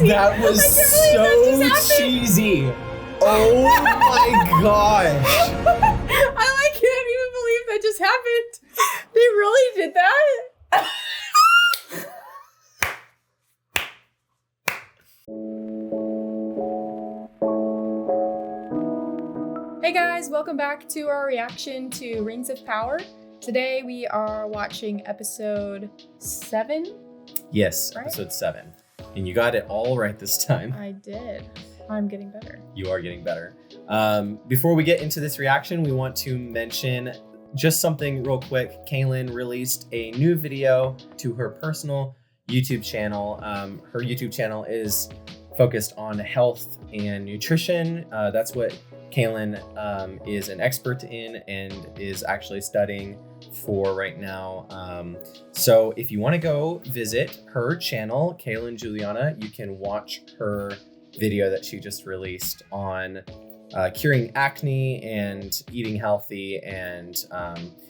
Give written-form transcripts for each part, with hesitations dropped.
That was so cheesy. Oh my gosh. I can't even believe that just happened. They really did that? Hey guys, welcome back to our reaction to Rings of Power. Today we are watching episode 7. Yes, right? Episode 7. And you got it all right this time. I did. I'm getting better. You are getting better. Before we get into this reaction, we want to mention just something real quick. Kaylin released a new video to her personal YouTube channel. Her YouTube channel is focused on health and nutrition. That's what Kaylin is an expert in and is actually studying for right now. So if you want to go visit her channel, Kaylin Juliana, you can watch her video that she just released on curing acne and eating healthy. And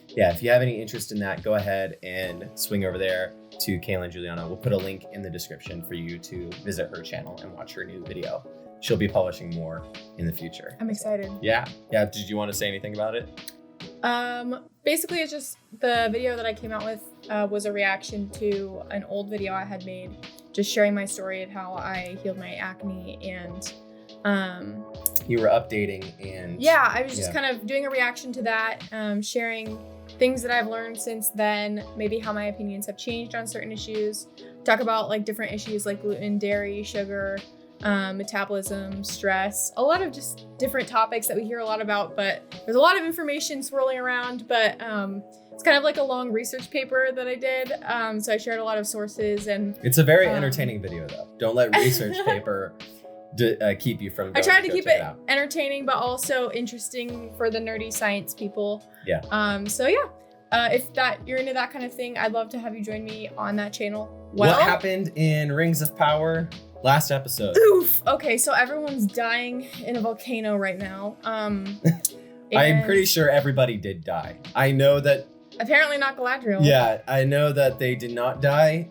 yeah, if you have any interest in that, go ahead and swing over there to Kaylin Juliana. We'll put a link in the description for you to visit her channel and watch her new video. She'll be publishing more in the future. I'm excited. Yeah. Did you want to say anything about it? Basically, it's just the video that I came out with was a reaction to an old video I had made, just sharing my story of how I healed my acne and you were updating and yeah, I was just kind of doing a reaction to that, sharing things that I've learned since then, maybe how my opinions have changed on certain issues, talk about like different issues like gluten, dairy, sugar, metabolism, stress, a lot of just different topics that we hear a lot about, but there's a lot of information swirling around, but it's kind of like a long research paper that I did. So I shared a lot of sources and it's a very entertaining video though. Don't let research paper keep you from going. I tried to keep it entertaining, but also interesting for the nerdy science people. Yeah. So yeah, if you're into that kind of thing, I'd love to have you join me on that channel. Well, what happened in Rings of Power last episode? Oof. Okay, so everyone's dying in a volcano right now. I'm pretty sure everybody did die. I know that. Apparently not Galadriel. Yeah, I know that they did not die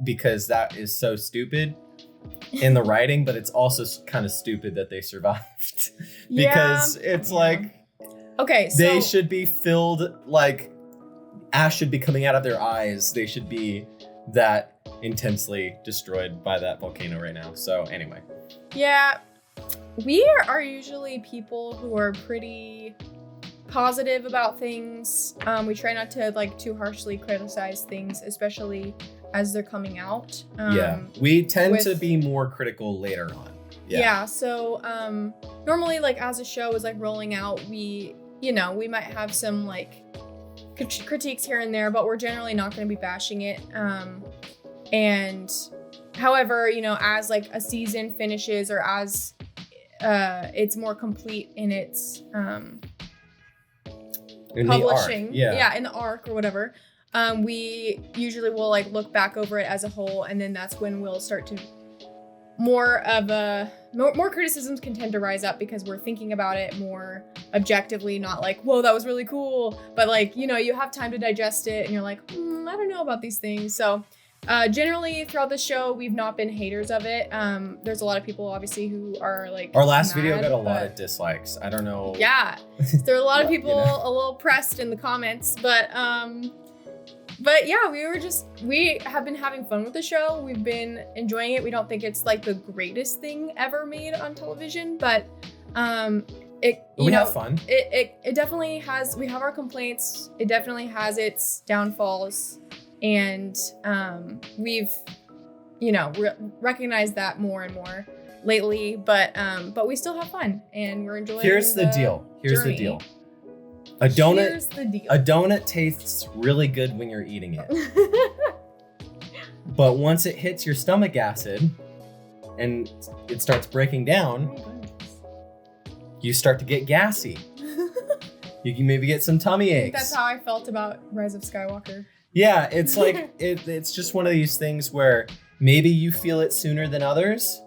because that is so stupid in the writing, but it's also kind of stupid that they survived because it's like, okay, so they should be filled, like ash should be coming out of their eyes. They should be that intensely destroyed by that volcano right now. So anyway. Yeah, we are usually people who are pretty positive about things. We try not to like too harshly criticize things, especially as they're coming out. We tend to be more critical later on. Yeah, so normally like as a show is like rolling out, we might have some like critiques here and there, but we're generally not going to be bashing it. And however, as like a season finishes or as it's more complete in its in publishing, the arc. In the arc or whatever, we usually will like look back over it as a whole, and then that's when we'll start to more criticisms can tend to rise up because we're thinking about it more objectively, not like, whoa, that was really cool, but like, you have time to digest it and you're like, I don't know about these things. So generally throughout the show, we've not been haters of it. There's a lot of people obviously who are like, our last video got a lot of dislikes. I don't know. Yeah, there are a lot of people a little pressed in the comments, but yeah, we have been having fun with the show. We've been enjoying it. We don't think it's like the greatest thing ever made on television, but we have fun. It definitely has. We have our complaints. It definitely has its downfalls, and we've recognized that more and more lately. But we still have fun, and we're enjoying. Here's the deal. The deal. A donut tastes really good when you're eating it. But once it hits your stomach acid and it starts breaking down, you start to get gassy. You can maybe get some tummy aches. That's how I felt about Rise of Skywalker. Yeah, it's like, it's just one of these things where maybe you feel it sooner than others.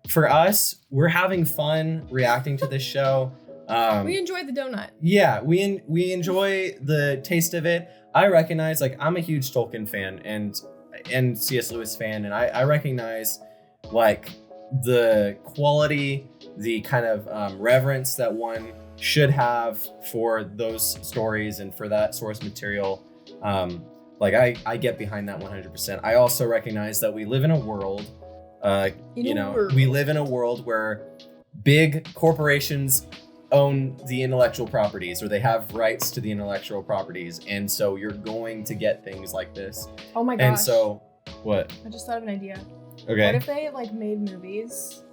For us, we're having fun reacting to this show. We enjoy the donut. Yeah, we enjoy the taste of it. I recognize, like, I'm a huge Tolkien fan and C.S. Lewis fan, and I recognize like the quality, the kind of reverence that one should have for those stories and for that source material. Like I get behind that 100%. I also recognize that we live in a world, we live in a world where big corporations own the intellectual properties, or they have rights to the intellectual properties. And so you're going to get things like this. Oh my gosh. And so, what? I just thought of an idea. Okay. What if they like made movies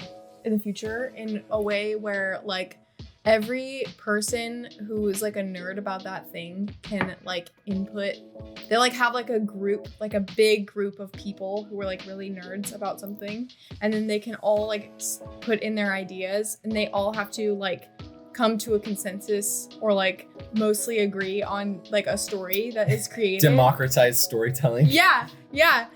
in the future in a way where like every person who is like a nerd about that thing can like input, they like have like a group, like a big group of people who are like really nerds about something, and then they can all like put in their ideas, and they all have to like come to a consensus or like mostly agree on like a story that is created. Democratized storytelling. Yeah,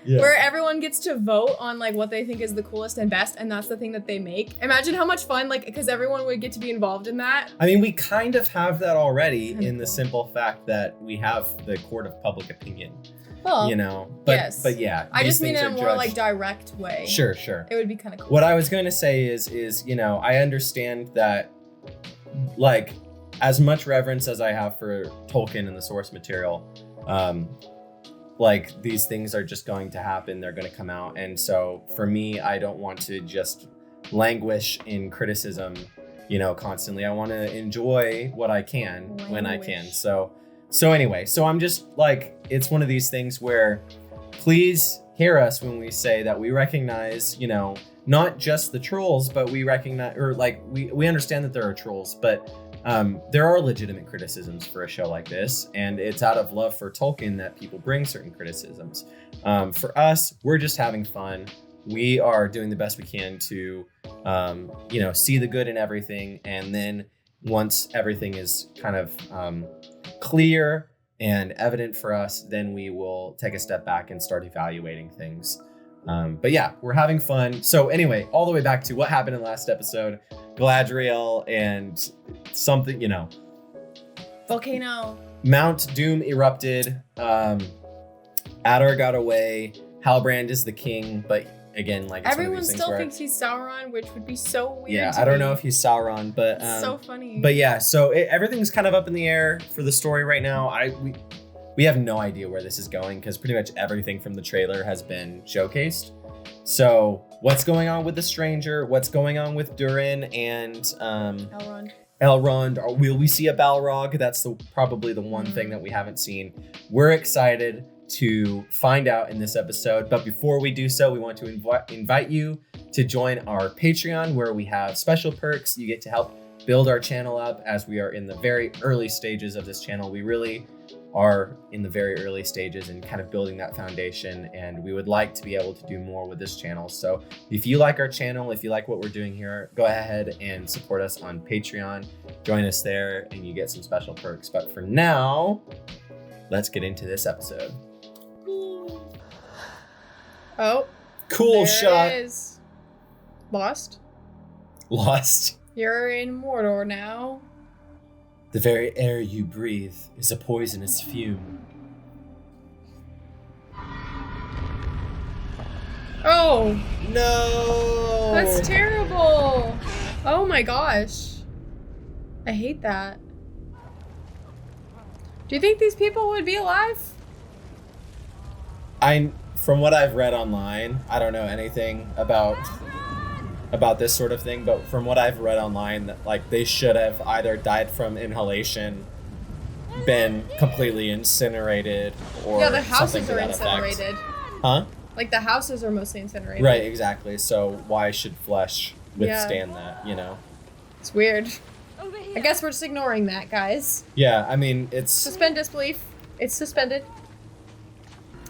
where everyone gets to vote on like what they think is the coolest and best, and that's the thing that they make. Imagine how much fun, like, because everyone would get to be involved in that. I mean, we kind of have that already in the simple fact that we have the court of public opinion. Well, yes. But yeah, I just mean in a more like direct way. Sure. It would be kind of cool. What I was going to say is I understand that, like, as much reverence as I have for Tolkien and the source material, like, these things are just going to happen. They're going to come out. And so for me, I don't want to just languish in criticism, constantly. I want to enjoy what I can when I can. So anyway, I'm just like, it's one of these things where please hear us when we say that we recognize, not just the trolls, but we recognize, or like, we understand that there are trolls, but there are legitimate criticisms for a show like this, and it's out of love for Tolkien that people bring certain criticisms. For us, we're just having fun. We are doing the best we can to, see the good in everything, and then once everything is kind of clear and evident for us, then we will take a step back and start evaluating things. But yeah, we're having fun. So anyway, all the way back to what happened in the last episode, Galadriel and something, volcano. Mount Doom erupted. Adar got away. Halbrand is the king, but again, like, it's everyone still thinks he's Sauron, which would be so weird. Yeah, I don't know if he's Sauron, but it's so funny. But yeah, so everything's kind of up in the air for the story right now. We have no idea where this is going because pretty much everything from the trailer has been showcased. So what's going on with the stranger? What's going on with Durin and Elrond? Will we see a Balrog? That's probably the one thing that we haven't seen. We're excited to find out in this episode. But before we do so, we want to invite you to join our Patreon, where we have special perks. You get to help build our channel up as we are in the very early stages of this channel. We really are in the very early stages and kind of building that foundation, and we would like to be able to do more with this channel. So if you like our channel, if you like what we're doing here, go ahead and support us on Patreon. Join us there and you get some special perks. But for now, let's get into this episode. Oh, cool shot. It is. Lost. You're in Mordor now. The very air you breathe is a poisonous fume. Oh! No! That's terrible! Oh my gosh. I hate that. Do you think these people would be alive? From what I've read online, I don't know anything about this sort of thing, but from what I've read online, that like they should have either died from inhalation, been completely incinerated, or yeah, the houses something are to that incinerated. Effect. Huh? Like the houses are mostly incinerated. Right, exactly. So why should flesh withstand that? It's weird. I guess we're just ignoring that, guys. Yeah, I mean, it's suspend disbelief. It's suspended.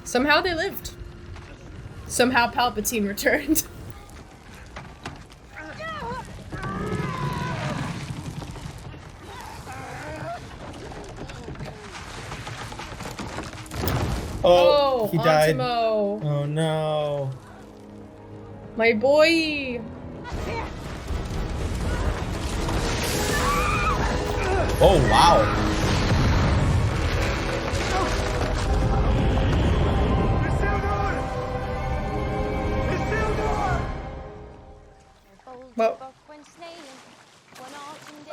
Somehow they lived. Somehow Palpatine returned. Oh, he died. Antimo. Oh no. My boy. Oh wow. Whoa.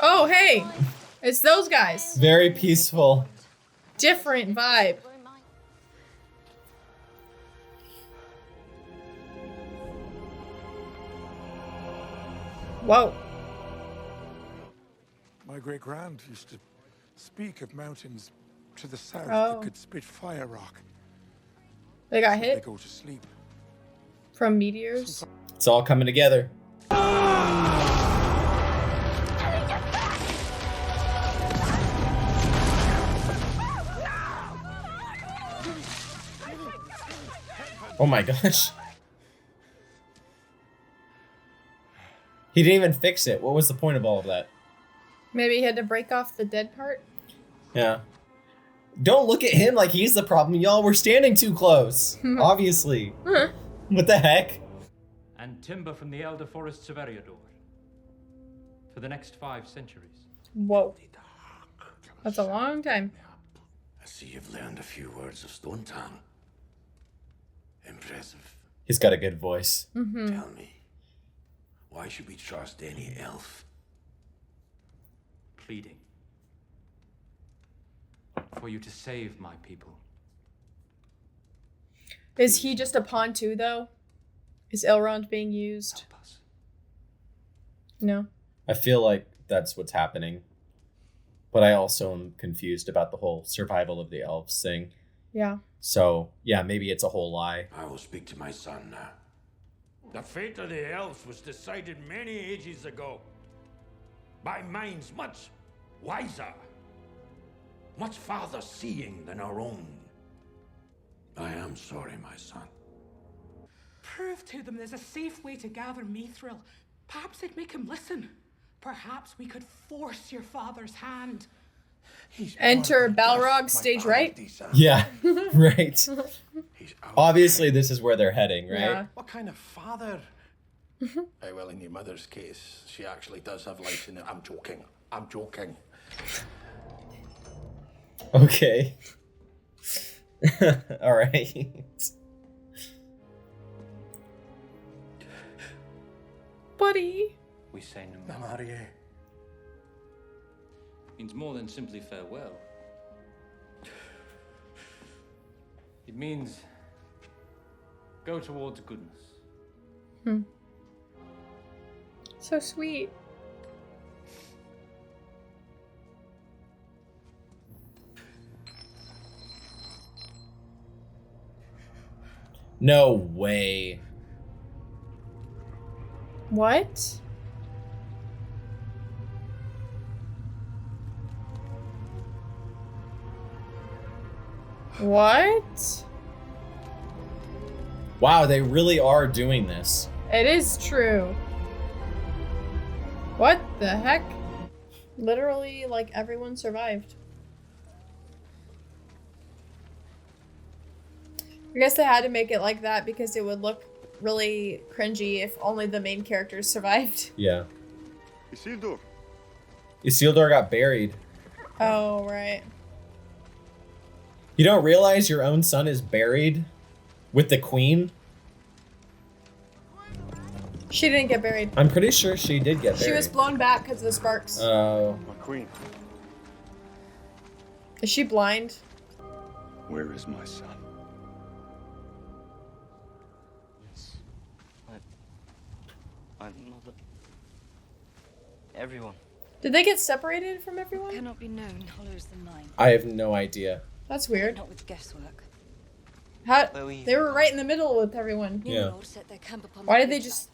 Oh, hey! It's those guys. Very peaceful. Different vibe. Whoa. My great-grand used to speak of mountains to the south Oh. that could spit fire rock. They got They hit go to sleep. from meteors. It's all coming together. Oh my gosh. He didn't even fix it. What was the point of all of that? Maybe he had to break off the dead part. Yeah. Don't look at him like he's the problem. Y'all were standing too close. Obviously. What the heck? And timber from the elder forests of Eriador. For the next 5 centuries. Whoa. That's a long time. I see you've learned a few words of Stone Tongue. Impressive. He's got a good voice. Mm-hmm. Tell me, why should we trust any elf? Pleading. For you to save my people. Is he just a pawn too, though? Is Elrond being used? Help us. No. I feel like that's what's happening. But I also am confused about the whole survival of the elves thing. Yeah. So, yeah, maybe it's a whole lie. I will speak to my son now. The fate of the elves was decided many ages ago by minds much wiser, much farther seeing than our own. I am sorry, my son. Prove to them there's a safe way to gather Mithril. Perhaps they'd make him listen. Perhaps we could force your father's hand. Enter Balrog, stage right. Yeah, right. He's out. Obviously, this is where they're heading, right? Yeah. What kind of father? Well, in your mother's case, she actually does have life in it. I'm joking. I'm joking. Okay. All right. Buddy. We say no more. Moria. Means more than simply farewell. It means go towards goodness. So sweet. No way. What? What? Wow, they really are doing this. It is true. What the heck? Literally, like, everyone survived. I guess they had to make it like that because it would look really cringy if only the main characters survived. Yeah. Isildur. Isildur got buried. Oh, right. You don't realize your own son is buried with the queen? She didn't get buried. I'm pretty sure she did get buried. She was blown back because of the sparks. Oh. My queen. Is she blind? Where is my son? Yes. I'm not everyone. Did they get separated from everyone? Cannot be known hollows the mind. I have no idea. That's weird. Not with guesswork. How, Where were you? they were right in the middle with everyone. Yeah. Numenor set their camp upon Why the did they ridgeline, just...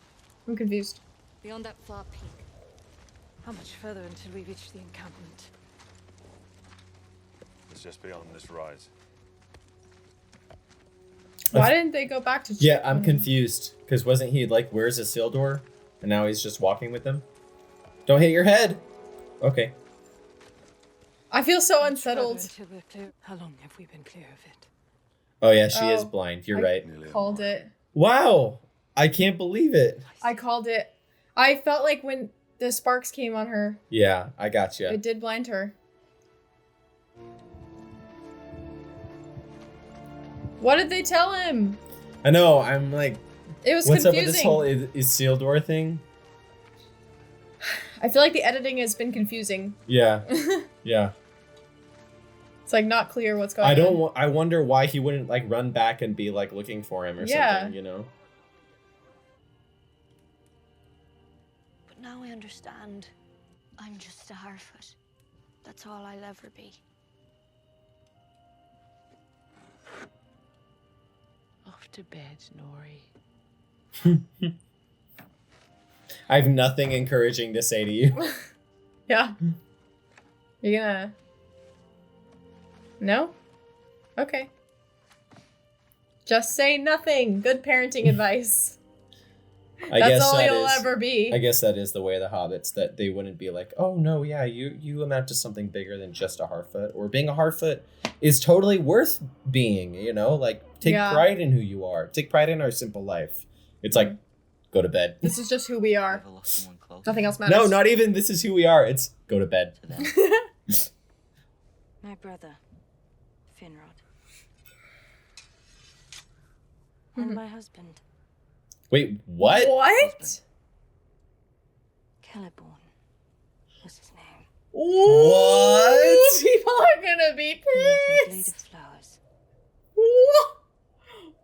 I'm confused. beyond that far peak? How much further until we reach the encampment? It's just beyond this rise. Why didn't they go back to... Yeah, I'm confused. Because wasn't he like, where's Isildur? And now he's just walking with them? Don't hit your head! Okay. I feel so Much further unsettled. until we're clear. How long have we been clear of it? Oh yeah, she is Oh, blind. You're I right. Called it. Wow! I can't believe it. I called it. I felt like when the sparks came on her, Yeah, I gotcha. it did blind her. What did they tell him? I know, I'm like, It was what's confusing. up with this whole Isildur thing? I feel like the editing has been confusing. Yeah. Yeah. It's like not clear what's going on. I wonder why he wouldn't like run back and be like looking for him or something, you know? But now I understand. I'm just a Harfoot. That's all I'll ever be. Off to bed, Nori. I have nothing encouraging to say to you. Yeah. You're gonna... No? Okay. Just say nothing. Good parenting advice. That's all you'll ever be. I guess that is the way of the hobbits, that they wouldn't be like, oh no, yeah, you amount to something bigger than just a Harfoot. Or being a Harfoot is totally worth being, you know? Like, take pride in who you are. Take pride in our simple life. It's like, go to bed. This is just who we are. Nothing else matters. No, not even this is who we are. It's go to bed. My brother, Finrod. And my husband. Wait, what? What? Celeborn was his name. What? People are gonna be Blade of flowers.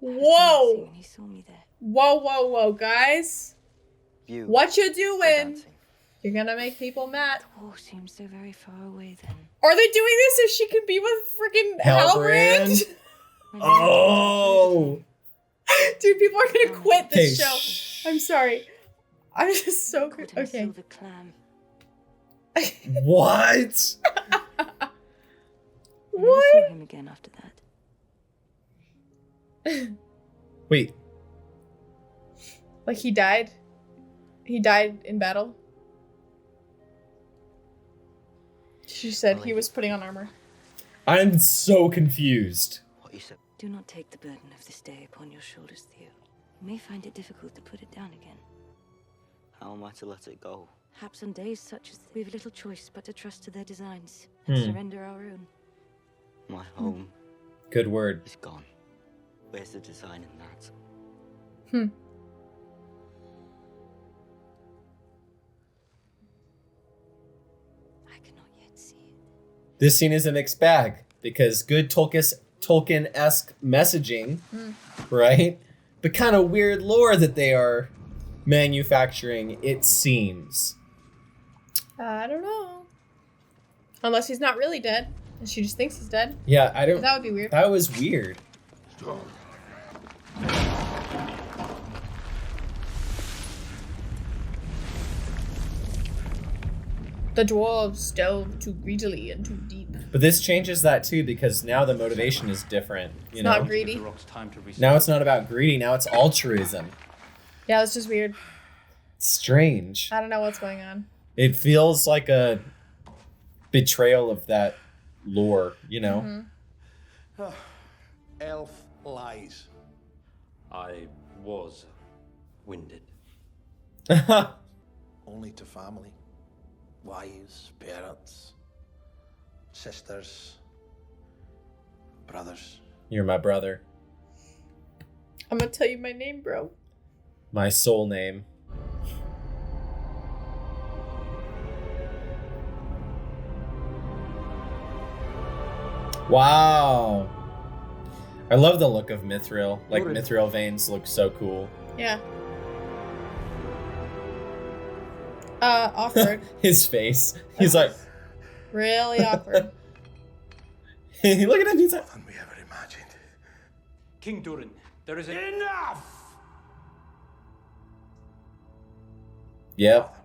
Whoa! When he saw me there. Whoa, guys. What you doing? You're gonna make people mad. The war seemed so very far away then. Are they doing this so she can be with freaking Halbrand? Oh! Dude, people are gonna quit this show. I'm sorry. I'm just so good. Okay. What? What? I saw him again after that. Wait. Like he died? He died in battle? She said he was putting on armor. I'm so confused. What you said? Do not take the burden of this day upon your shoulders, Theo. You may find it difficult to put it down again. How am I to let it go? Perhaps on days such as we have little choice but to trust to their designs and surrender our own. My home. Good word. Is gone. Where's the design in that? I cannot yet see it. This scene is a mixed bag because good Tolkien-esque messaging, right? But kind of weird lore that they are manufacturing, it seems. I don't know. Unless he's not really dead, and she just thinks he's dead. Yeah, I don't... That would be weird. That was weird. The dwarves delve too greedily and too deep. But this changes that too, because now the motivation is different. You know? Not greedy. Now it's not about greedy. Now it's altruism. Yeah, it's just weird. Strange. I don't know what's going on. It feels like a betrayal of that lore, you know? Elf lies. I was winded. Only to family. Wives, parents, sisters, brothers. You're my brother. I'm gonna tell you my name, bro. My soul name. Wow. I love the look of Mithril. Like, Mithril veins look so cool. Yeah. Awkward. His face. He's like... Really awkward. Look at him. He's like... More than we ever imagined. King Durin, there is Enough! Yep.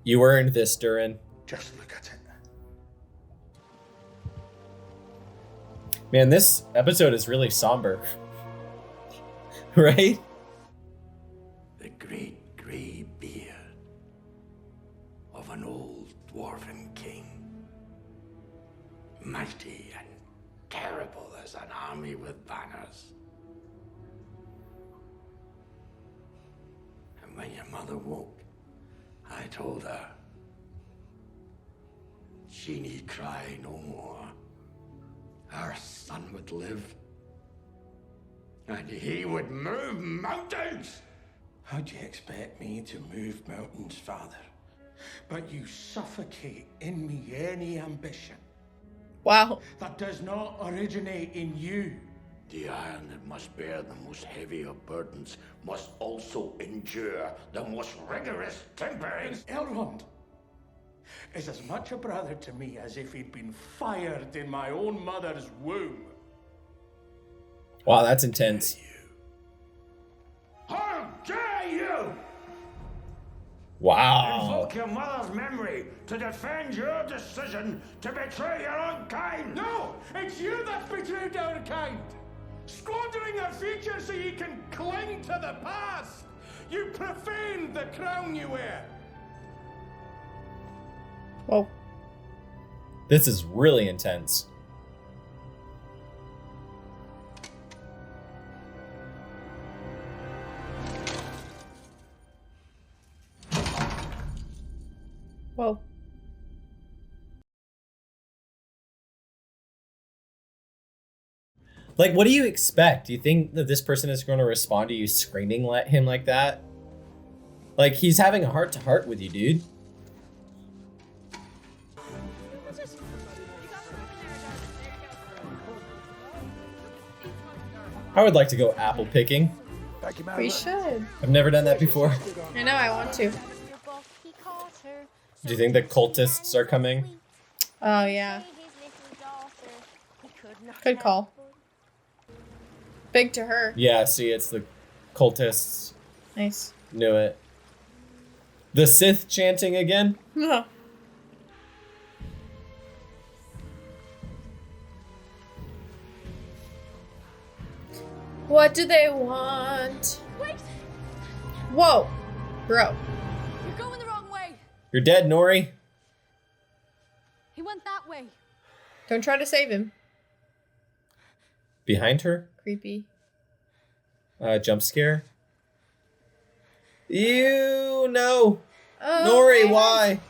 You earned this, Durin. Just look at it. Man, this episode is really somber. Right? The great grey beard of an old dwarven king. Mighty and terrible as an army with banners. And when your mother woke, I told her she need cry no more. Our son would live, and he would move mountains. How'd you expect me to move mountains, father? But you suffocate in me any ambition. Wow. That does not originate in you. The iron that must bear the most heavy of burdens must also endure the most rigorous tempering. Elrond is as much a brother to me as if he'd been fired in my own mother's womb. Wow, that's intense. How dare you! Wow. Invoke your mother's memory to defend your decision to betray your own kind! No! It's you that's betrayed our kind! Squandering our future so you can cling to the past! You profaned the crown you wear! Whoa. This is really intense. Whoa. Like, what do you expect? Do you think that this person is going to respond to you screaming at him like that? Like, he's having a heart-to-heart with you, dude. I would like to go apple picking. We should. I've never done that before. I know, I want to. Do you think the cultists are coming? Oh, yeah. Good call. Big to her. Yeah, see, it's the cultists. Nice. Knew it. The Sith chanting again? No. What do they want? Wait! Whoa. Bro. You're going the wrong way. You're dead, Nori. He went that way. Don't try to save him. Behind her? Creepy. Jump scare. Ew, no. Oh, Nori, man. why?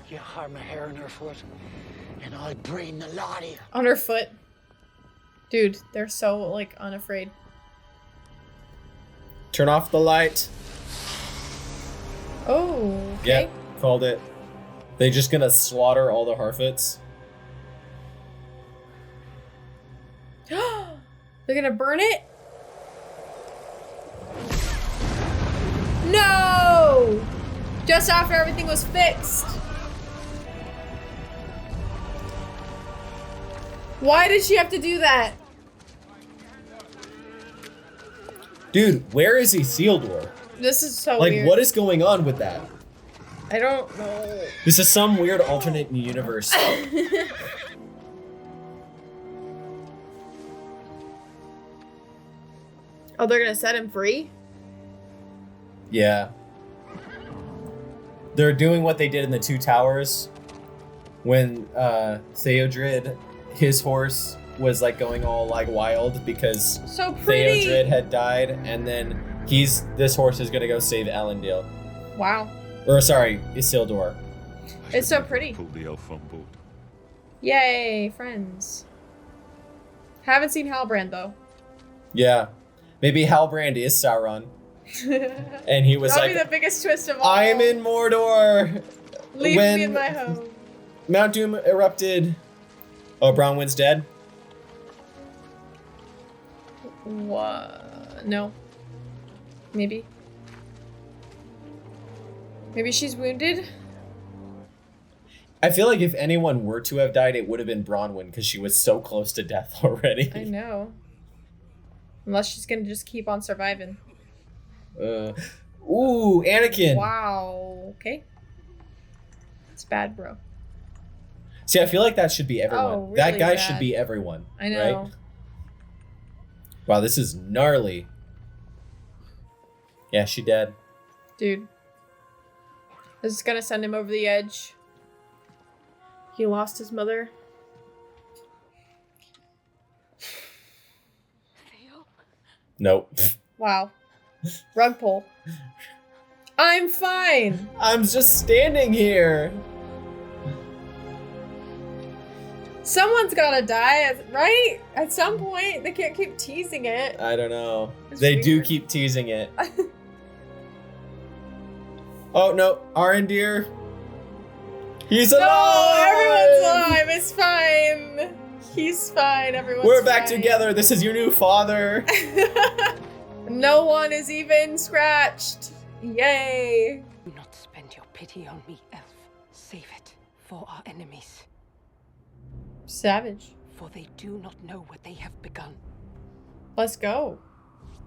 You harm a hair on her foot, and I'll brain the lot of you. On her foot. Dude, they're so, like, unafraid. Turn off the light. Oh, okay. Yep, called it. They just gonna slaughter all the Harfoots? They're gonna burn it? No! Just after everything was fixed. Why did she have to do that? Dude, where is Isildur? This is so Like, weird. what is going on with that? I don't know. This is some weird alternate universe. Oh, they're gonna set him free? Yeah. They're doing what they did in the Two Towers when Theodred, his horse, was like going all like wild because So pretty. Theodred had died, and then this horse is gonna go save Elendil. Wow. Or sorry, Isildur. It's so pretty. Pull the elf on board. Yay, friends. Haven't seen Halbrand though. Yeah. Maybe Halbrand is Sauron. And he was That'll like, be the biggest twist of all. I'm in Mordor. Leave when me in my home. Mount Doom erupted. Oh, Bronwyn's dead? What? No. Maybe. Maybe she's wounded? I feel like if anyone were to have died, it would have been Bronwyn because she was so close to death already. I know. Unless she's gonna just keep on surviving. Ooh, Anakin. Wow. Okay. It's bad, bro. See, I feel like that should be everyone. Oh, really that guy bad. should be everyone. I know. Right? Wow, this is gnarly. Yeah, she dead. Dude. This is gonna send him over the edge. He lost his mother. Nope. Wow. Rug pull. I'm fine. I'm just standing here. Someone's gotta die, right? At some point, they can't keep teasing it. I don't know. It's They do weird. keep teasing it. Oh no, Arendir. He's alive! No, everyone's alive. It's fine. He's fine. Everyone's We're back fine. together. This is your new father. No one is even scratched. Yay. Do not spend your pity on me, elf. Save it for our enemies. Savage. For they do not know what they have begun. Let's go.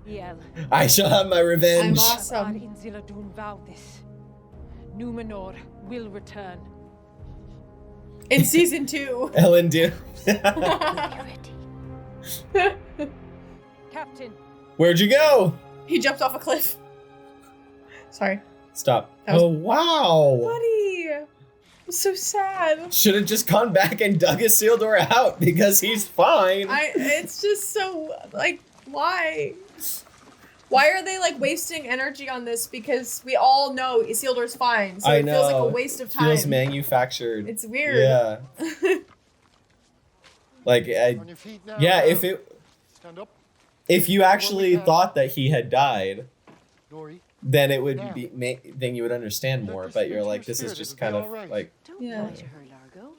Yell. I shall have my revenge. I'm awesome. Isildur vowed this. Numenor will return. In season 2. Elendil. Captain. Where'd you go? He jumped off a cliff. Sorry. Stop. Was... Oh, wow. Buddy. I'm so sad. Should have just gone back and dug Isildur out because he's fine. It's just so, like, why? Why are they, like, wasting energy on this? Because we all know Isildur's fine, so I it know. feels like a waste of time. Feels manufactured. It's weird. Yeah. Like, On your feet now. yeah, if it... Stand up. If you actually thought that he had died, Nori. then it would be... then you would understand more, but you're like, this is just kind of, like... Don't Yeah. lie to her, Largo.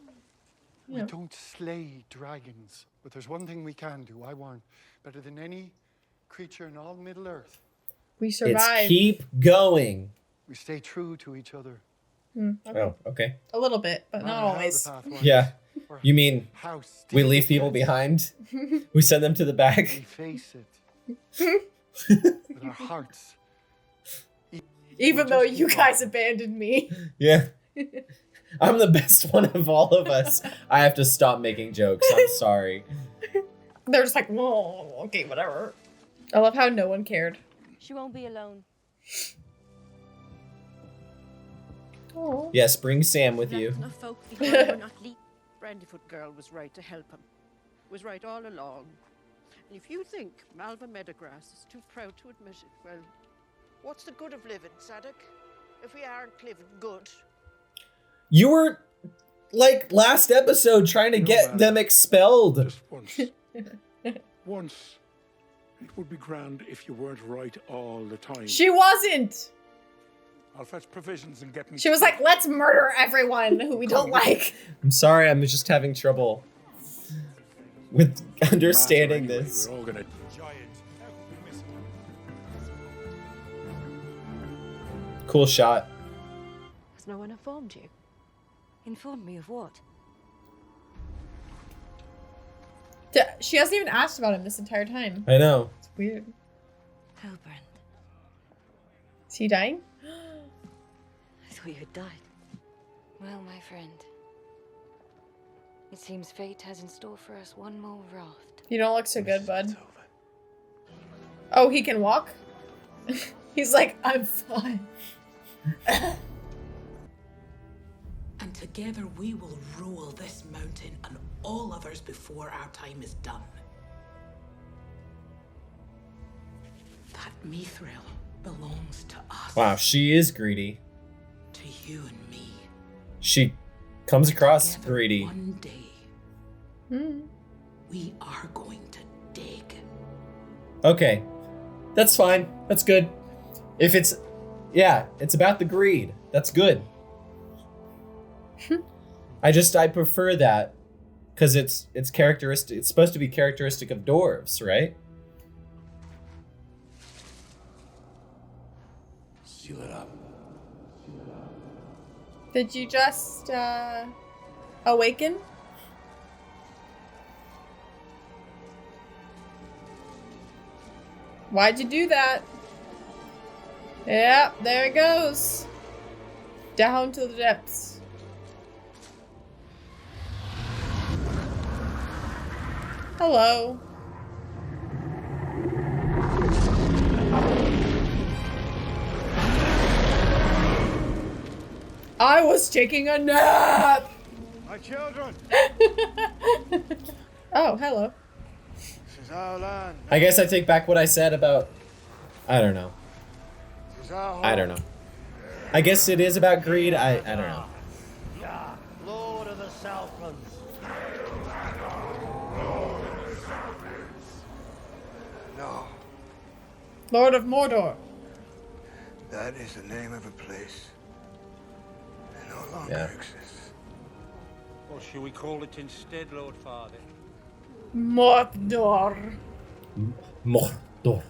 We don't slay dragons, but there's one thing we can do, I warn. Better than any creature in all Middle-earth. We survive. It's keep going. We stay true to each other. Okay. Oh, okay. A little bit, but No not matter how always. the path winds, Yeah. or You mean how we steep leave it people gets, behind? We send them to the We back? face it. With our hearts. Even though you guys abandoned me. Yeah. I'm the best one of all of us. I have to stop making jokes. I'm sorry. They're just like, whoa, okay, whatever. I love how no one cared. She won't be alone. Oh. Yes, bring Sam with you. Enough folk behind were not leap. Brandyfoot girl was right to help him. Was right all along. And if you think Malva Meadowgrass is too proud to admit it, well, what's the good of living, Sadok? If we aren't living good. You were, like, last episode trying to get them expelled. Just once. Once. It would be grand if you weren't right all the time. She wasn't. I'll fetch provisions and get me. She was like, let's murder everyone who we don't like. I'm sorry, I'm just having trouble with understanding Anyway, this. We're all gonna Cool shot. Has no one informed you? Informed me of what? She hasn't even asked about him this entire time. I know. It's weird. Halbrand. Is he dying? I thought you had died. Well, my friend. It seems fate has in store for us one more raft. You don't look so good, bud. Oh, he can walk? He's like, I'm fine. And together we will rule this mountain and all others before our time is done. That mithril belongs to us. Wow, she is greedy. To you and me. She comes across Together greedy. One day, we are going to dig. Okay. That's fine. That's good. If it's... Yeah, it's about the greed. That's good. I prefer that because it's characteristic. It's supposed to be characteristic of dwarves, right? Seal it up. Did you just awaken? Why'd you do that? Yep, there it goes. Down to the depths. Hello. I was taking a nap. My children, Oh, hello. this is our land. I guess I take back what I said about... I don't know. This is our home. I don't know. I guess it is about greed. I don't know. Yeah, Lord of the Southlands. Lord of Mordor. That is the name of a place no longer exists. What shall we call it instead, Lord Father? Mordor. Mordor.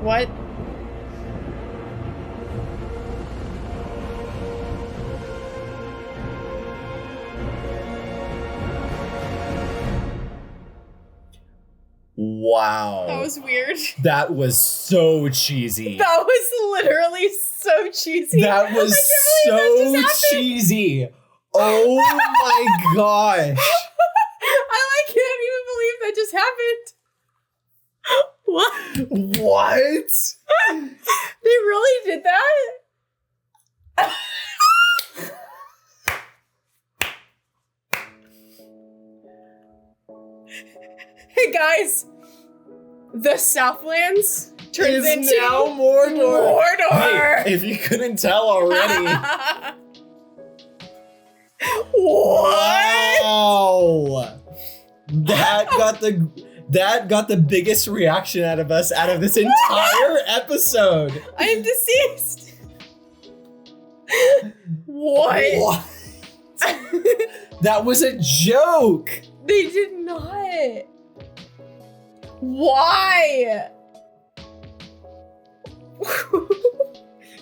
What? Wow. That was weird. That was so cheesy. That was literally so cheesy. That was so cheesy. Oh my gosh. I can't even believe that just happened. What? What? They really did that? Hey guys, the Southlands turns into now Mordor. Mordor. Hey, if you couldn't tell already. What? Wow. That got the biggest reaction out of this entire episode. I am deceased. What? That was a joke. They did not. Why?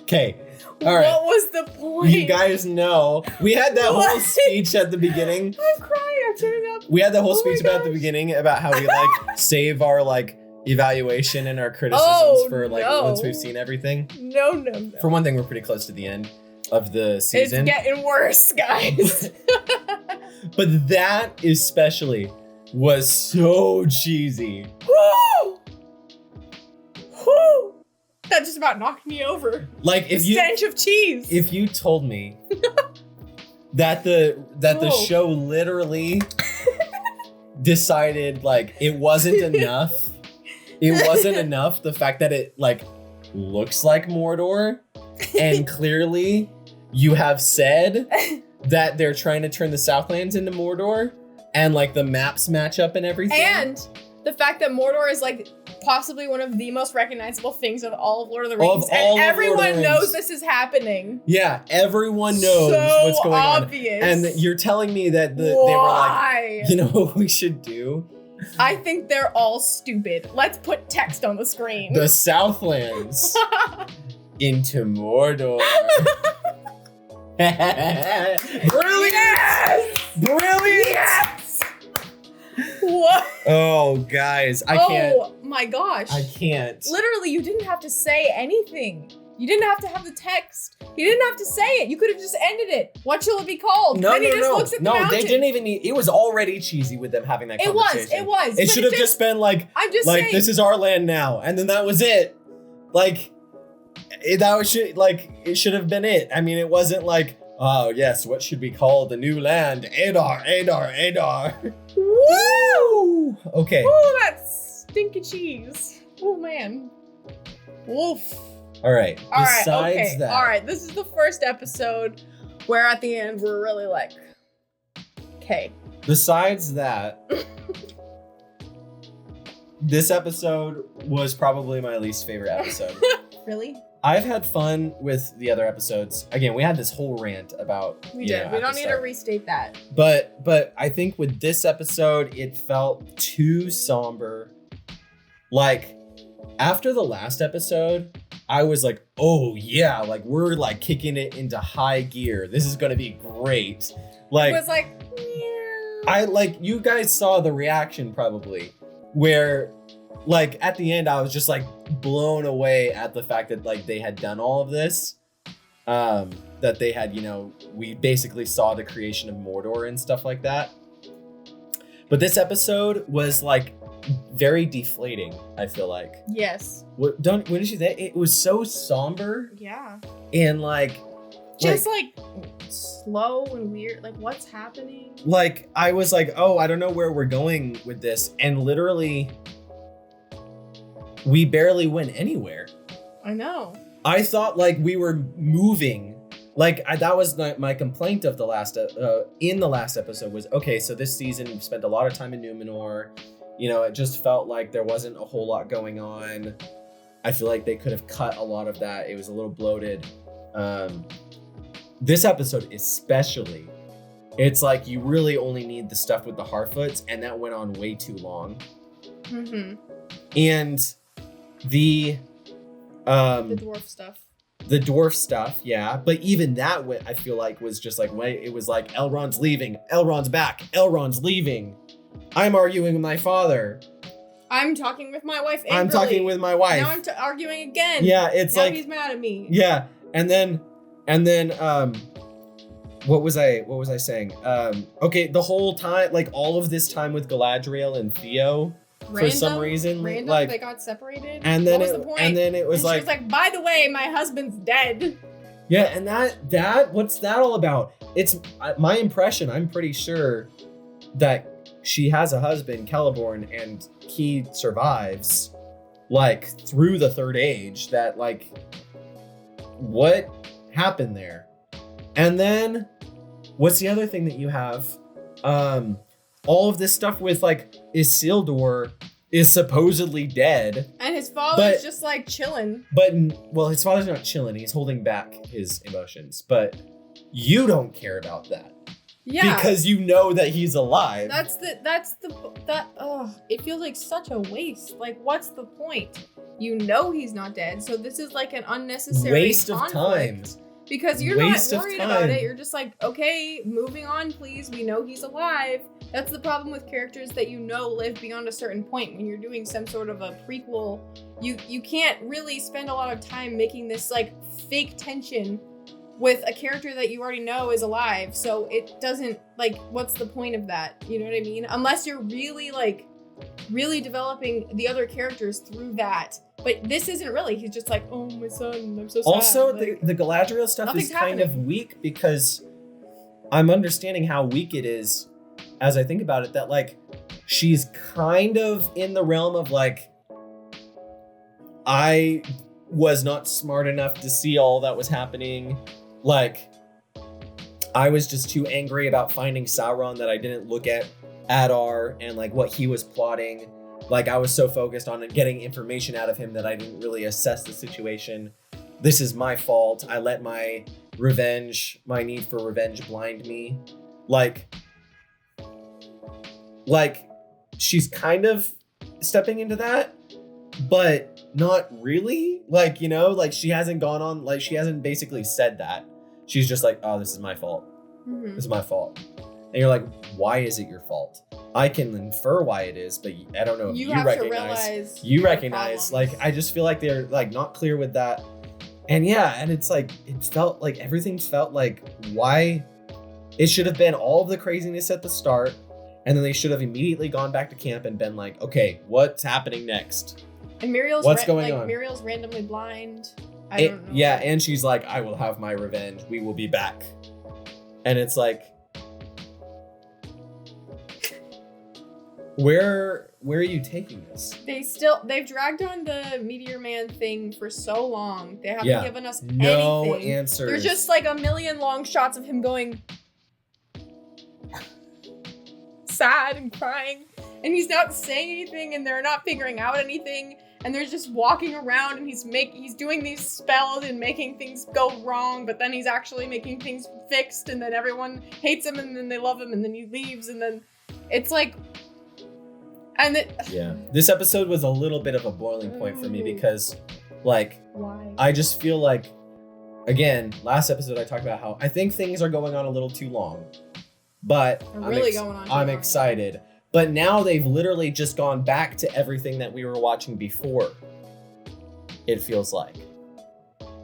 Okay. All right. What was the point? You guys know we had that whole speech at the beginning. I'm crying. I'm tearing up. We had the whole speech about the beginning about how we like save our like evaluation and our criticisms for like once we've seen everything. No. For one thing, we're pretty close to the end of the season. It's getting worse, guys. But that especially was so cheesy. Woo! Woo! That just about knocked me over. Like if the you stench of cheese. If you told me that the show literally decided like it wasn't enough. It wasn't enough. The fact that it like looks like Mordor, and clearly you have said that they're trying to turn the Southlands into Mordor, and like the maps match up and everything. And the fact that Mordor is like possibly one of the most recognizable things of all of Lord of the Rings. And everyone knows this is happening. Yeah, everyone knows what's going obvious. on. And you're telling me that they were like, you know what we should do? I think they're all stupid. Let's put text on the screen. The Southlands into Mordor. Brilliant! Yes! Brilliant! Yes! What? Oh, guys, I can't. Oh my gosh. I can't. Literally, you didn't have to say anything. You didn't have to have the text. You didn't have to say it. You could have just ended it. What shall it be called? No, then he just looks at the mountain. They didn't even need. It was already cheesy with them having that conversation. It was. It should have just been like, I'm just like saying. this is our land now, and then that was it. Like, it should have been it. I mean, it wasn't like, oh yes, what should we call the new land? Adar. Woo! Okay. Ooh, that stinky cheese. Oh man. Woof. All right. All right. Besides Okay. that, All right. This is the first episode where at the end we're really like, okay. Besides that, this episode was probably my least favorite episode. Really? I've had fun with the other episodes. Again, we had this whole rant about. We did. We don't need to restate that. But I think with this episode, it felt too somber. Like after the last episode, I was like, oh yeah, like we're like kicking it into high gear. This is gonna be great. Like it was like, I like you guys saw the reaction probably, where like at the end I was just like blown away at the fact that like they had done all of this. That they had, we basically saw the creation of Mordor and stuff like that. But this episode was like very deflating, I feel like. Yes. What didn't you think? It was so somber Yeah. and like Just like slow and weird. Like what's happening? like I was like, oh, I don't know where we're going with this, and literally we barely went anywhere. I know. I thought like we were moving. Like that was my complaint of the last in the last episode was, okay, so this season we've spent a lot of time in Numenor, You know, it just felt like there wasn't a whole lot going on. I feel like they could have cut a lot of that. It was a little bloated. This episode especially, it's like you really only need the stuff with the Harfoots, and that went on way too long. Mm-hmm. And the dwarf stuff, yeah. But even that, I feel like, was just like, it was like, Elrond's leaving, Elrond's back, Elrond's leaving. I'm arguing with my father. I'm talking with my wife angrily. I'm talking with my wife. Now I'm arguing again. Yeah, it's now like he's mad at me. Yeah, and then what was I saying? Okay, the whole time, like all of this time with Galadriel and Theo, for some reason, like they got separated. And then what was the point? And then it was she was like, by the way, my husband's dead. Yeah, and that what's that all about? It's my impression. I'm pretty sure that she has a husband, Celeborn, and he survives, like, through the Third Age. That, like, what happened there? And then, what's the other thing that you have? All of this stuff with, like, Isildur is supposedly dead. And his father's just, like, chilling. But, well, his father's not chilling. He's holding back his emotions. But you don't care about that. Yeah. Because you know that he's alive. It feels like such a waste. Like, what's the point? You know he's not dead, so this is like an unnecessary waste conflict. Of time. Because you're not worried about it. You're just like, okay, moving on, please. We know he's alive. That's the problem with characters that you know live beyond a certain point. When you're doing some sort of a prequel, you can't really spend a lot of time making this like fake tension with a character that you already know is alive. So it doesn't, like, what's the point of that? You know what I mean? Unless you're really developing the other characters through that. But this isn't really. He's just like, oh, my son, I'm so sad. Also, like, the Galadriel stuff is kind of weak because I'm understanding how weak it is as I think about it, that, like, she's kind of in the realm of, like, I was not smart enough to see all that was happening. Like, I was just too angry about finding Sauron that I didn't look at Adar and, like, what he was plotting. Like, I was so focused on getting information out of him that I didn't really assess the situation. This is my fault. I let my need for revenge blind me. Like, she's kind of stepping into that, but not really. Like, you know, like, she hasn't gone on, like, she hasn't basically said that. She's just like, oh, this is my fault. Mm-hmm. This is my fault. And you're like, why is it your fault? I can infer why it is, but I don't know if you recognize. You recognize, like, I just feel like they're, like, not clear with that. And yeah, and it's like, it felt like everything felt like, why? It should have been all of the craziness at the start, and then they should have immediately gone back to camp and been like, okay, what's happening next? And Muriel's what's going on? Muriel's randomly blind. I don't know. Yeah, and she's like, I will have my revenge. We will be back. And it's like, where are you taking this? They've dragged on the Meteor Man thing for so long. They haven't given us no anything. Answers. There's just like a million long shots of him going sad and crying, and he's not saying anything, and they're not figuring out anything, and they're just walking around, and he's doing these spells and making things go wrong, but then he's actually making things fixed, and then everyone hates him, and then they love him, and then he leaves, and then it's like, yeah, this episode was a little bit of a boiling point for me because, like, why? I just feel like, again, last episode I talked about how I think things are going on a little too long, but I'm excited. But now they've literally just gone back to everything that we were watching before. It feels like,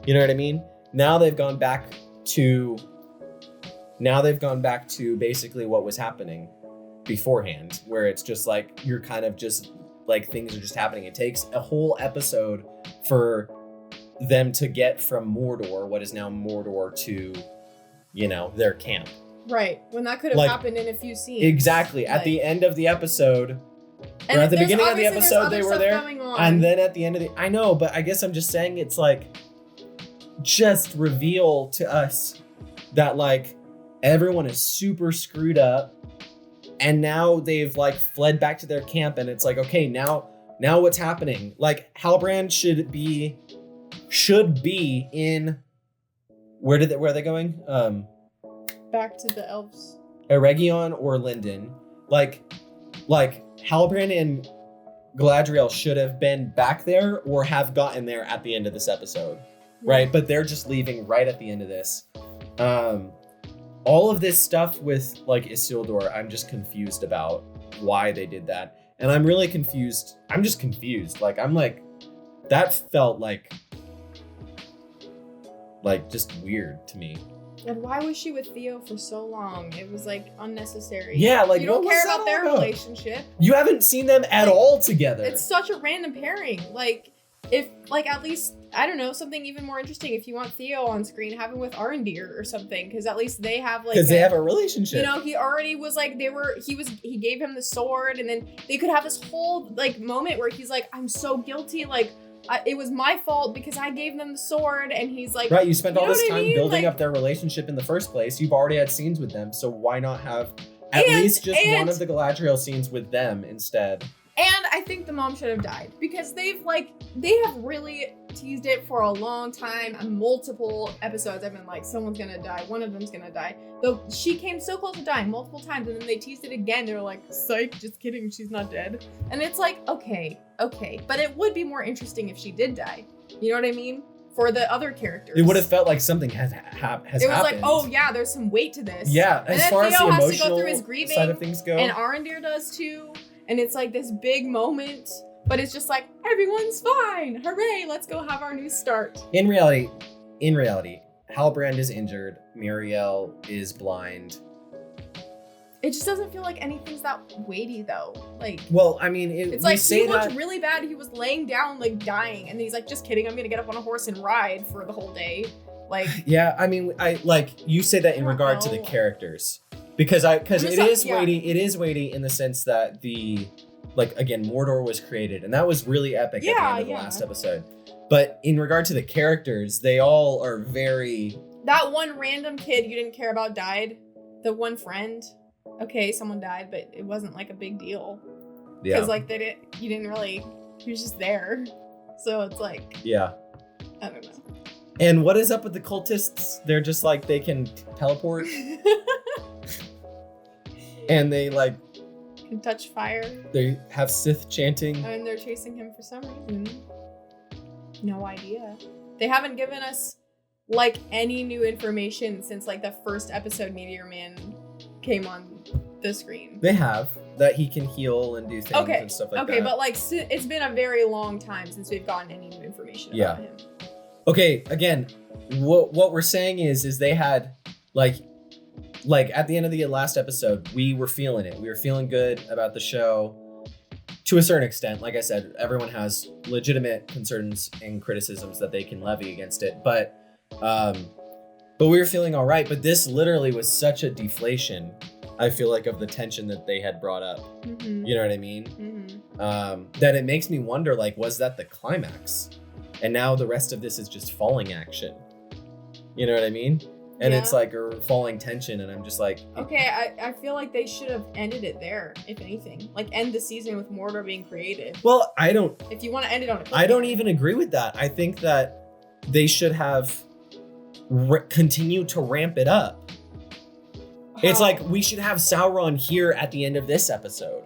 you know what I mean? Now they've gone back to basically what was happening beforehand, where it's just like, you're kind of just like, things are just happening. It takes a whole episode for them to get from Mordor, what is now Mordor, to, you know, their camp. Right, when that could have happened in a few scenes. Exactly. At the end of the episode, or at the beginning of the episode, they were there. And then at the end of I know, but I guess I'm just saying, it's like, just reveal to us that, like, everyone is super screwed up. And now they've like fled back to their camp, and it's like, okay, now what's happening? Like Halbrand should be in where are they going? Back to the elves. Eregion or Linden. Like Halbrand and Galadriel should have been back there or have gotten there at the end of this episode, right? But they're just leaving right at the end of this. All of this stuff with like Isildur, I'm just confused about why they did that. And I'm really confused. I'm just confused. Like, I'm like, that felt like just weird to me. And why was she with Theo for so long? It was like unnecessary. Yeah, like you don't what care was that about their all about? relationship. You haven't seen them at all together. It's such a random pairing. Like, if like at least I don't know, something even more interesting. If you want Theo on screen, have him with Arendir or something, because at least they have like because they have a relationship. You know, he already was like he gave him the sword, and then they could have this whole like moment where he's like, I'm so guilty, like. It was my fault because I gave them the sword, and he's like, right, you spent all this what I time mean? building Like, up their relationship in the first place. You've already had scenes with them, so why not have at least just one of the Galadriel scenes with them instead? And I think the mom should have died, because they have really teased it for a long time. On multiple episodes, I've been like, someone's gonna die, one of them's gonna die. Though she came so close to dying multiple times, and then they teased it again. They're like, psych, just kidding, she's not dead. And it's like, okay, but it would be more interesting if she did die. You know what I mean? For the other characters, It would have felt like something has happened. It was like, oh yeah, there's some weight to this. Yeah, and as then far as the Theo has to go emotional through his grieving, side of things go. and Arendir does too. And it's like this big moment, but it's just like, everyone's fine. Hooray, let's go have our new start. In reality, Halbrand is injured. Muriel is blind. It just doesn't feel like anything's that weighty though. Like, Well, I mean, it's we like say he looked that- really bad. He was laying down, like dying. And then he's like, just kidding, I'm gonna get up on a horse and ride for the whole day. Like, Yeah, I mean, I like you say that in regard to the characters, because it is weighty. It is weighty in the sense that again, Mordor was created, and that was really epic at the end of the last episode. But in regard to the characters, they all are very. that one random kid you didn't care about died. The one friend. Okay, someone died, but it wasn't like a big deal. Yeah. Because like you didn't really, he was just there. So it's like, Yeah. I don't know. And what is up with the cultists? They're just like, they can teleport. And they like Can touch fire. they have Sith chanting. And they're chasing him for some reason. No idea. They haven't given us like any new information since like the first episode Meteor Man came on the screen. They have that he can heal and do things and stuff like that. Okay, but like it's been a very long time since we've gotten any new information about him. Okay, again, what we're saying is they had like at the end of the last episode, we were feeling it. We were feeling good about the show to a certain extent. Like I said, everyone has legitimate concerns and criticisms that they can levy against it, but we were feeling all right. But this literally was such a deflation, I feel like, of the tension that they had brought up. Mm-hmm. You know what I mean? Mm-hmm. That it makes me wonder, like, was that the climax? And now the rest of this is just falling action. You know what I mean? And it's like a falling tension, and I'm just like... Okay, I feel like they should have ended it there, if anything. Like, end the season with Mordor being created. Well, I don't... If you want to end it on a I don't even agree with that. I think that they should have continued to ramp it up. It's like, we should have Sauron here at the end of this episode.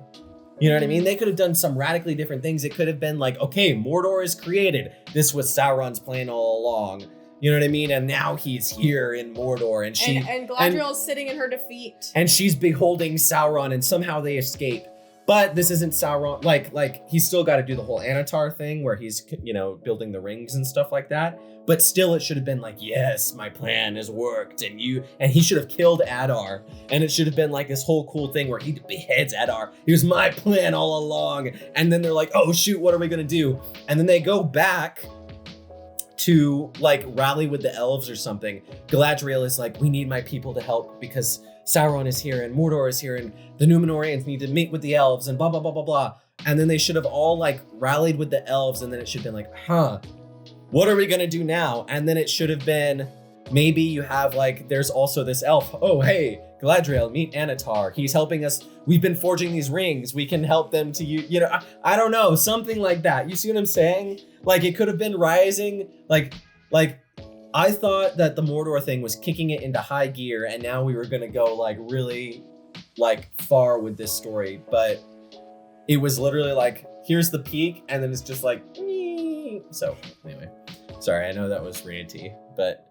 You know what I mean? They could have done some radically different things. It could have been like, okay, Mordor is created. This was Sauron's plan all along. You know what I mean? And now he's here in Mordor, and she and Galadriel's sitting in her defeat. and she's beholding Sauron, and somehow they escape. But this isn't Sauron. Like he's still got to do the whole Anatar thing where he's, you know, building the rings and stuff like that. But still, it should have been like, yes, my plan has worked, and he should have killed Adar, and it should have been like this whole cool thing where he beheads Adar. It was my plan all along, and then they're like, oh shoot, what are we gonna do? And then they go back to like rally with the elves or something. Galadriel is like, we need my people to help because Sauron is here and Mordor is here and the Númenóreans need to meet with the elves and blah, blah, blah, blah, blah. And then they should have all like rallied with the elves, and then it should have been like, what are we gonna do now? And then it should have been, maybe you have like, there's also this elf. Oh, hey, Galadriel, meet Anatar. He's helping us. We've been forging these rings. We can help them to you know, I don't know, something like that. You see what I'm saying? Like it could have been rising. Like I thought that the Mordor thing was kicking it into high gear, and now we were gonna go like really like far with this story, but it was literally like, here's the peak, and then it's just like, so anyway, sorry, I know that was ranty, but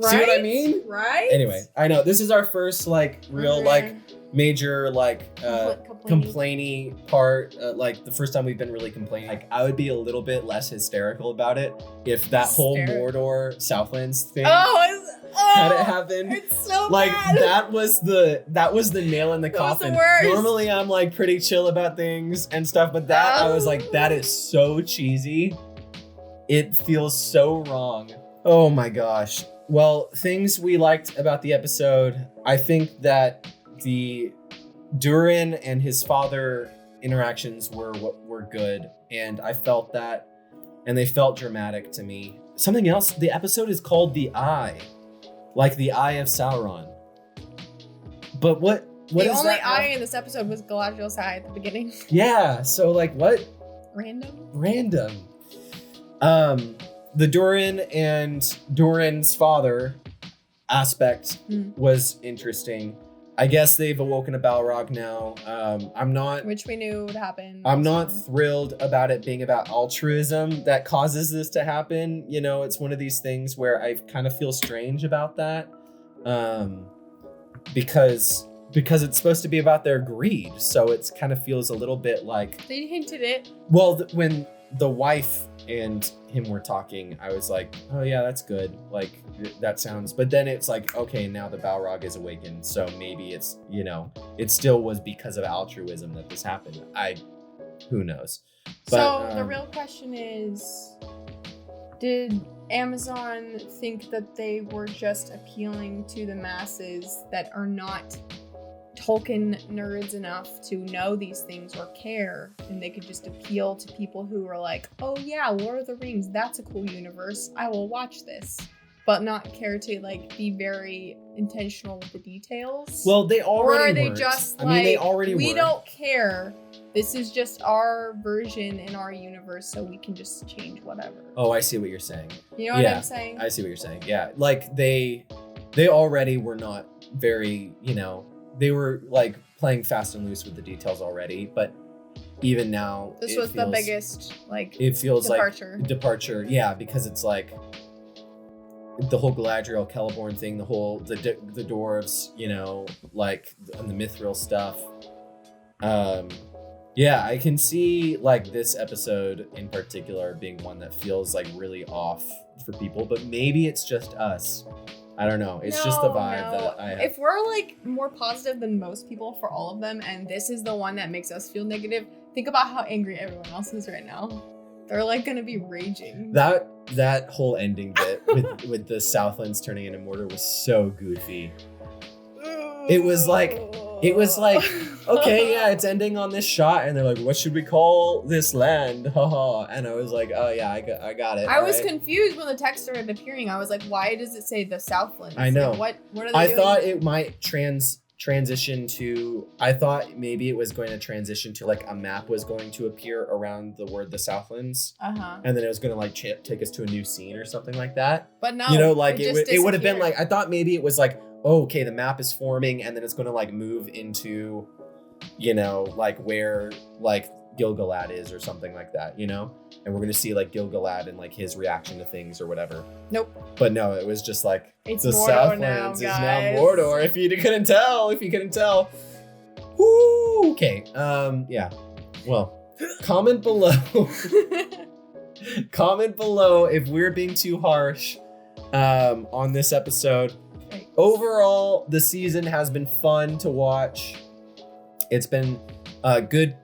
see what I mean? Right? Anyway, I know this is our first like real like major like complainy part, like the first time we've been really complaining. Like I would be a little bit less hysterical about it if that whole Mordor Southlands thing had it happen. It's so like bad. that was the nail in the coffin. The worst. Normally I'm like pretty chill about things and stuff, but that I was like, that is so cheesy. It feels so wrong. Oh my gosh. Well, things we liked about the episode, I think that the Durin and his father interactions were good, and I felt that, and they felt dramatic to me. Something else, the episode is called The Eye, like the Eye of Sauron. But what the is only that eye in this episode was Galadriel's eye at the beginning. Yeah, so like what? Random. The Durin and Durin's father aspect was interesting. I guess they've awoken a Balrog now. Which we knew would happen. I'm not thrilled about it being about altruism that causes this to happen. You know, it's one of these things where I kind of feel strange about that. Because it's supposed to be about their greed. So it kind of feels a little bit like... They hinted it. Well, when the wife and him were talking, I was like, oh yeah, that's good. Like that sounds, but then it's like, okay, now the Balrog is awakened. So maybe it's, you know, it still was because of altruism that this happened. Who knows? But, so the real question is, did Amazon think that they were just appealing to the masses that are not Tolkien nerds enough to know these things or care, and they could just appeal to people who are like, oh yeah, Lord of the Rings, that's a cool universe, I will watch this, but not care to like be very intentional with the details? Well, they already or are they weren't. just I like, mean, they already we were. don't care, this is just our version in our universe, so we can just change whatever. Oh, I see what you're saying. You know what I'm saying? I see what you're saying. Yeah, like they already were not very, you know, they were like playing fast and loose with the details already, but even now this was the biggest like it feels departure. like departure. Yeah, because it's like the whole Galadriel Celeborn thing, the whole the dwarves, you know, like and the mithril stuff. Yeah, I can see like this episode in particular being one that feels like really off for people, but maybe it's just us. I don't know. It's just the vibe that I have. If we're like more positive than most people for all of them, and this is the one that makes us feel negative, think about how angry everyone else is right now. They're like gonna be raging. That whole ending bit with the Southlands turning into Mordor was so goofy. It was like, okay, yeah, it's ending on this shot, and they're like, what should we call this land? Haha. And I was like, oh yeah, I got it. I was confused when the text started appearing. I was like, why does it say the Southlands? I know. Like, what are they doing? Thought it might transition to, I thought maybe it was going to transition to like a map was going to appear around the word the Southlands. Uh-huh. And then it was going to like take us to a new scene or something like that. But no, you know, like it would have been disappeared. like, I thought maybe it was like, oh, okay, the map is forming, and then it's going to like move into, you know, like where like Gil-galad is or something like that, you know? And we're going to see like Gil-galad and like his reaction to things or whatever. Nope. But no, it was just like, it's the Mordor Southlands now, is now guys. Mordor. If you couldn't tell. Woo! Okay. Yeah. Well, comment below. Comment below if we're being too harsh on this episode. Overall, the season has been fun to watch. It's been good,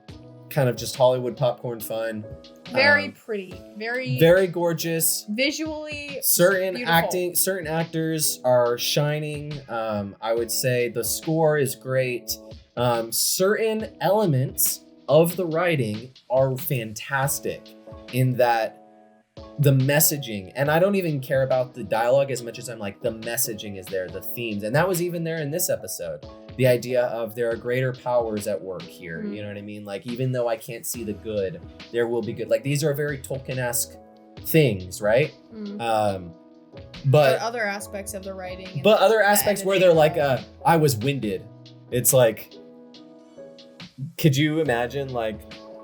kind of just Hollywood popcorn fun. Very pretty, very gorgeous. Visually, certain beautiful. certain actors are shining. I would say the score is great. Certain elements of the writing are fantastic in that the messaging, and I don't even care about the dialogue as much as I'm like, the messaging is there, the themes. And that was even there in this episode. The idea of there are greater powers at work here. You know what I mean? Like, even though I can't see the good, there will be good. Like, these are very Tolkien-esque things, right? But other aspects of the writing. But other aspects where they're like, I was winded. It's like, could you imagine like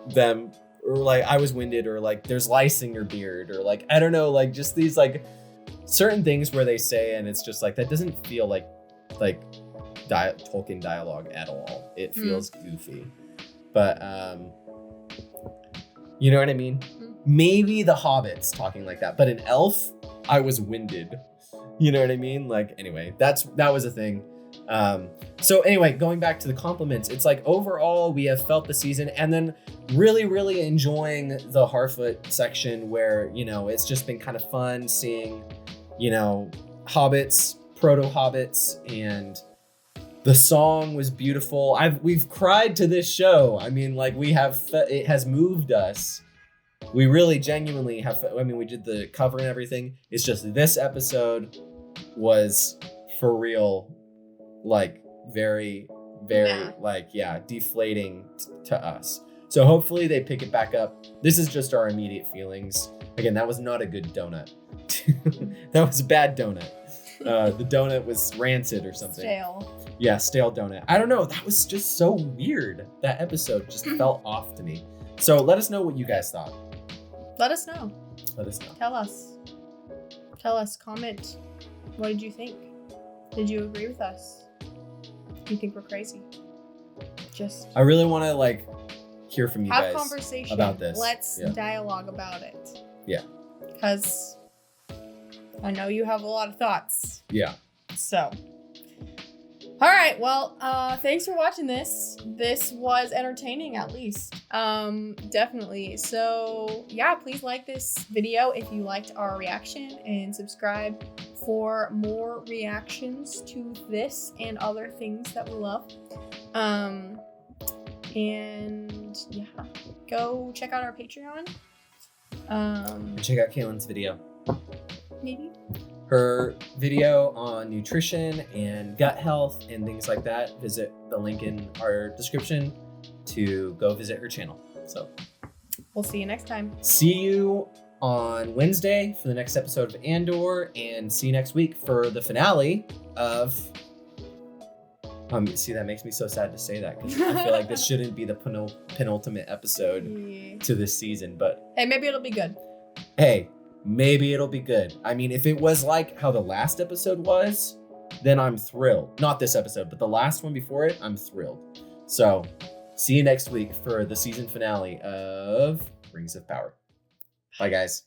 them, or like I was winded, or like there's lice in your beard, or like, I don't know, like just these like certain things where they say, and it's just like, that doesn't feel like Tolkien dialogue at all. It feels goofy. But you know what I mean? Maybe the hobbits talking like that, but an elf, I was winded. You know what I mean? Like, anyway, that was a thing. So anyway, going back to the compliments, it's like overall we have felt the season, and then really, really enjoying the Harfoot section where, you know, it's just been kind of fun seeing, you know, hobbits, proto-hobbits, and the song was beautiful. We've cried to this show. I mean, like it has moved us. We really genuinely have, I mean, we did the cover and everything. It's just this episode was for real, like very, very, deflating to us. So hopefully they pick it back up. This is just our immediate feelings. Again, that was not a good donut. That was a bad donut. The donut was rancid or something. Stale. Yeah, stale donut. I don't know. That was just so weird. That episode just felt off to me. So let us know what you guys thought. Let us know. Let us know. Tell us. Comment. What did you think? Did you agree with us? Do you think we're crazy? I really want to like hear from you have guys conversation about this. Let's dialogue about it. Yeah. Because I know you have a lot of thoughts. Yeah. So. All right, well, thanks for watching this. This was entertaining, at least. Definitely. So, yeah, please like this video if you liked our reaction, and subscribe for more reactions to this and other things that we love. And yeah, go check out our Patreon. And check out Kaylin's video. Maybe. Her video on nutrition and gut health and things like that. Visit the link in our description to go visit her channel. So we'll see you next time. See you on Wednesday for the next episode of Andor, and see you next week for the finale of see, that makes me so sad to say that, because I feel like this shouldn't be the penultimate episode to this season, but hey, maybe it'll be good. Hey, maybe it'll be good. I mean, if it was like how the last episode was, then I'm thrilled. Not this episode, but the last one before it, I'm thrilled. So, see you next week for the season finale of Rings of Power. Bye, guys.